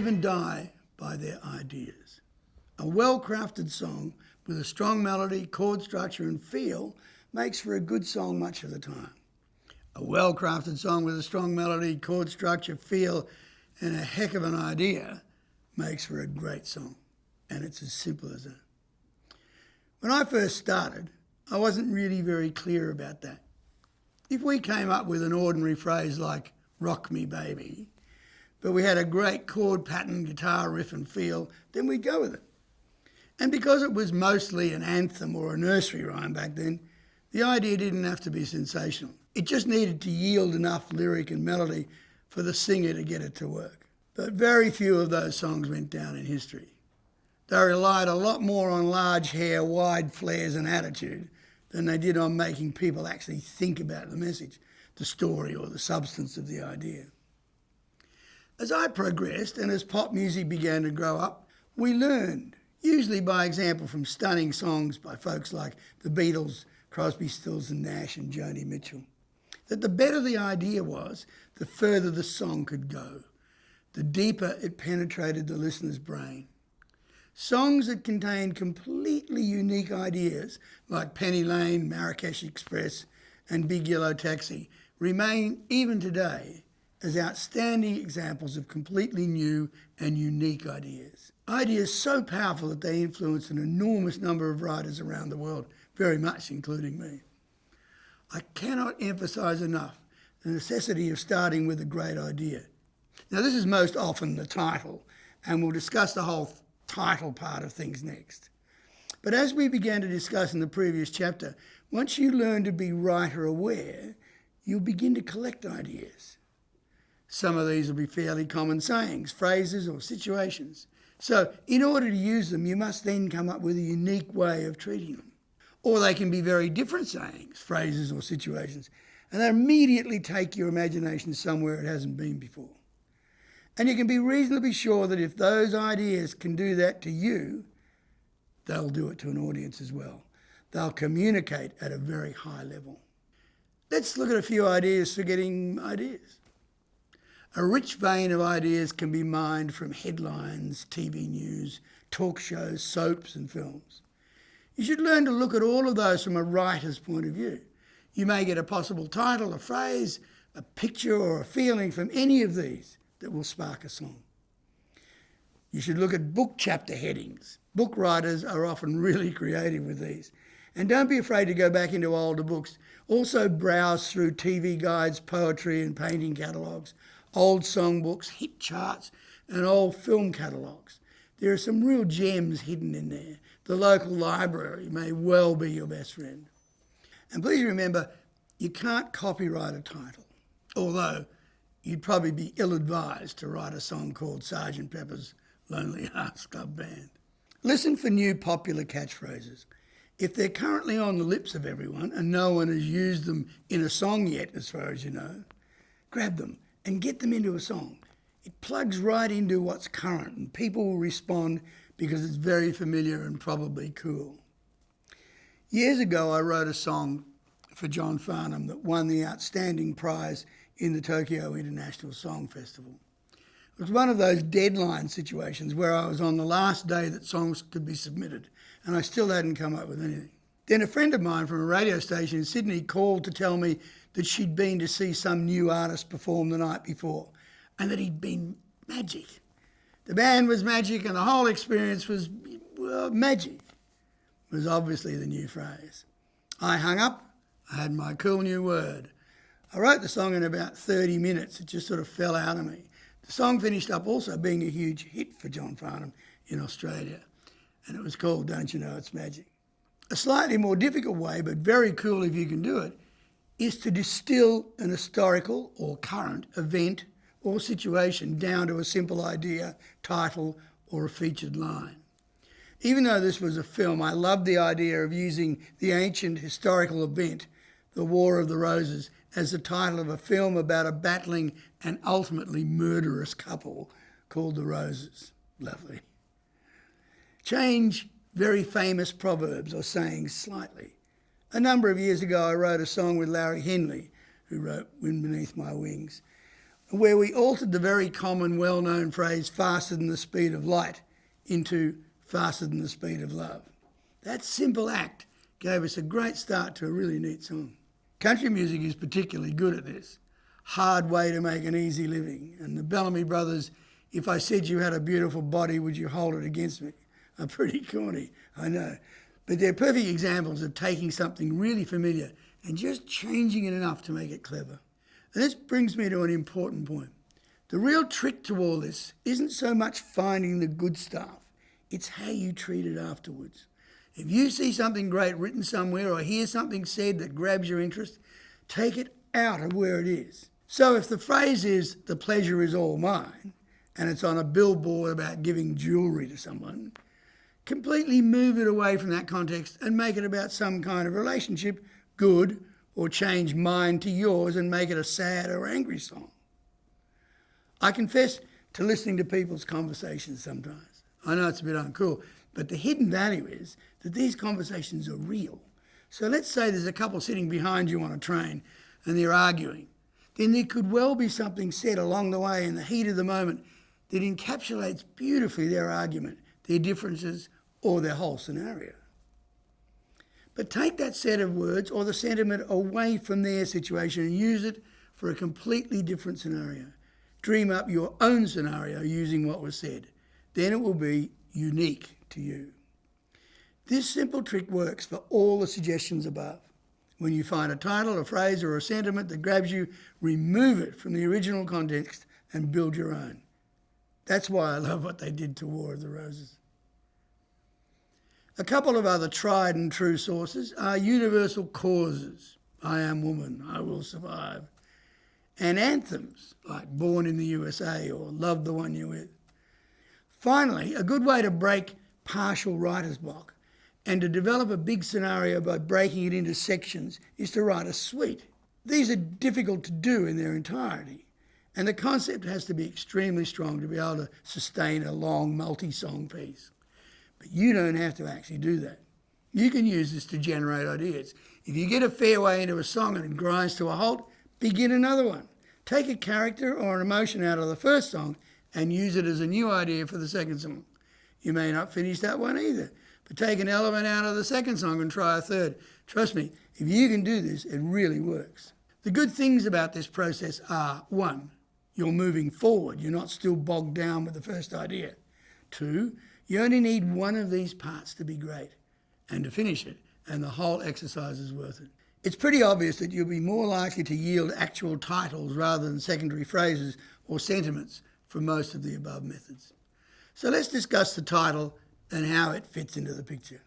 live and die by their ideas. A well-crafted song with a strong melody, chord structure and feel makes for a good song much of the time. A well-crafted song with a strong melody, chord structure, feel and a heck of an idea makes for a great song. And it's as simple as that. When I first started, I wasn't really very clear about that. If we came up with an ordinary phrase like, "Rock me, baby," but we had a great chord pattern, guitar riff and feel, then we'd go with it. And because it was mostly an anthem or a nursery rhyme back then, the idea didn't have to be sensational. It just needed to yield enough lyric and melody for the singer to get it to work. But very few of those songs went down in history. They relied a lot more on large hair, wide flares and attitude than they did on making people actually think about the message, the story or the substance of the idea. As I progressed and as pop music began to grow up, we learned, usually by example from stunning songs by folks like the Beatles, Crosby, Stills and Nash and Joni Mitchell, that the better the idea was, the further the song could go, the deeper it penetrated the listener's brain. Songs that contained completely unique ideas like Penny Lane, Marrakesh Express and Big Yellow Taxi remain even today as outstanding examples of completely new and unique ideas. Ideas so powerful that they influence an enormous number of writers around the world, very much including me. I cannot emphasise enough the necessity of starting with a great idea. Now this is most often the title, and we'll discuss the whole title part of things next. But as we began to discuss in the previous chapter, once you learn to be writer aware, you'll begin to collect ideas. Some of these will be fairly common sayings, phrases or situations. So in order to use them, you must then come up with a unique way of treating them. Or they can be very different sayings, phrases or situations, and they immediately take your imagination somewhere it hasn't been before. And you can be reasonably sure that if those ideas can do that to you, they'll do it to an audience as well. They'll communicate at a very high level. Let's look at a few ideas for getting ideas. A rich vein of ideas can be mined from headlines, TV news, talk shows, soaps and films. You should learn to look at all of those from a writer's point of view. You may get a possible title, a phrase, a picture or a feeling from any of these that will spark a song. You should look at book chapter headings. Book writers are often really creative with these. And don't be afraid to go back into older books. Also browse through TV guides, poetry and painting catalogues, old songbooks, hit charts and old film catalogues. There are some real gems hidden in there. The local library may well be your best friend. And please remember, you can't copyright a title, although you'd probably be ill-advised to write a song called Sgt. Pepper's Lonely Hearts Club Band. Listen for new popular catchphrases. If they're currently on the lips of everyone and no one has used them in a song yet, as far as you know, grab them and get them into a song. It plugs right into what's current and people will respond because it's very familiar and probably cool. Years ago, I wrote a song for John Farnham that won the outstanding prize in the Tokyo International Song Festival. It was one of those deadline situations where I was on the last day that songs could be submitted and I still hadn't come up with anything. Then a friend of mine from a radio station in Sydney called to tell me that she'd been to see some new artist perform the night before and that he'd been magic. The band was magic and the whole experience was, well, magic. It was obviously the new phrase. I hung up, I had my cool new word. I wrote the song in about 30 minutes. It just sort of fell out of me. The song finished up also being a huge hit for John Farnham in Australia, and it was called Don't You Know It's Magic. A slightly more difficult way, but very cool if you can do it, is to distill an historical or current event or situation down to a simple idea, title, or a featured line. Even though this was a film, I loved the idea of using the ancient historical event, the War of the Roses, as the title of a film about a battling and ultimately murderous couple called the Roses. Lovely. Change very famous proverbs or sayings slightly. A number of years ago, I wrote a song with Larry Henley, who wrote Wind Beneath My Wings. where we altered the very common, well-known phrase, faster than the speed of light, into faster than the speed of love. That simple act gave us a great start to a really neat song. Country music is particularly good at this. Hard way to make an easy living. And the Bellamy Brothers, if I said you had a beautiful body, would you hold it against me? Are pretty corny, I know. But they're perfect examples of taking something really familiar and just changing it enough to make it clever. And this brings me to an important point. The real trick to all this isn't so much finding the good stuff, it's how you treat it afterwards. If you see something great written somewhere or hear something said that grabs your interest, take it out of where it is. So if the phrase is, "the pleasure is all mine," and it's on a billboard about giving jewellery to someone, completely move it away from that context and make it about some kind of relationship, good, or change mine to yours and make it a sad or angry song. I confess to listening to people's conversations sometimes. I know it's a bit uncool, but the hidden value is that these conversations are real. So let's say there's a couple sitting behind you on a train and they're arguing. Then there could well be something said along the way in the heat of the moment that encapsulates beautifully their argument, their differences, or their whole scenario. But take that set of words or the sentiment away from their situation and use it for a completely different scenario. Dream up your own scenario using what was said. Then it will be unique to you. This simple trick works for all the suggestions above. When you find a title, a phrase, or a sentiment that grabs you, remove it from the original context and build your own. That's why I love what they did to War of the Roses. A couple of other tried and true sources are universal causes, "I am woman, I will survive," and anthems like "Born in the USA" or "Love the One You're With." Finally, a good way to break partial writer's block and to develop a big scenario by breaking it into sections is to write a suite. These are difficult to do in their entirety, and the concept has to be extremely strong to be able to sustain a long multi-song piece. But you don't have to actually do that. You can use this to generate ideas. If you get a fair way into a song and it grinds to a halt, begin another one. Take a character or an emotion out of the first song and use it as a new idea for the second song. You may not finish that one either, but take an element out of the second song and try a third. Trust me, if you can do this, it really works. The good things about this process are, 1, you're moving forward. You're not still bogged down with the first idea. 2, you only need one of these parts to be great and to finish it, and the whole exercise is worth it. It's pretty obvious that you'll be more likely to yield actual titles rather than secondary phrases or sentiments for most of the above methods. So let's discuss the title and how it fits into the picture.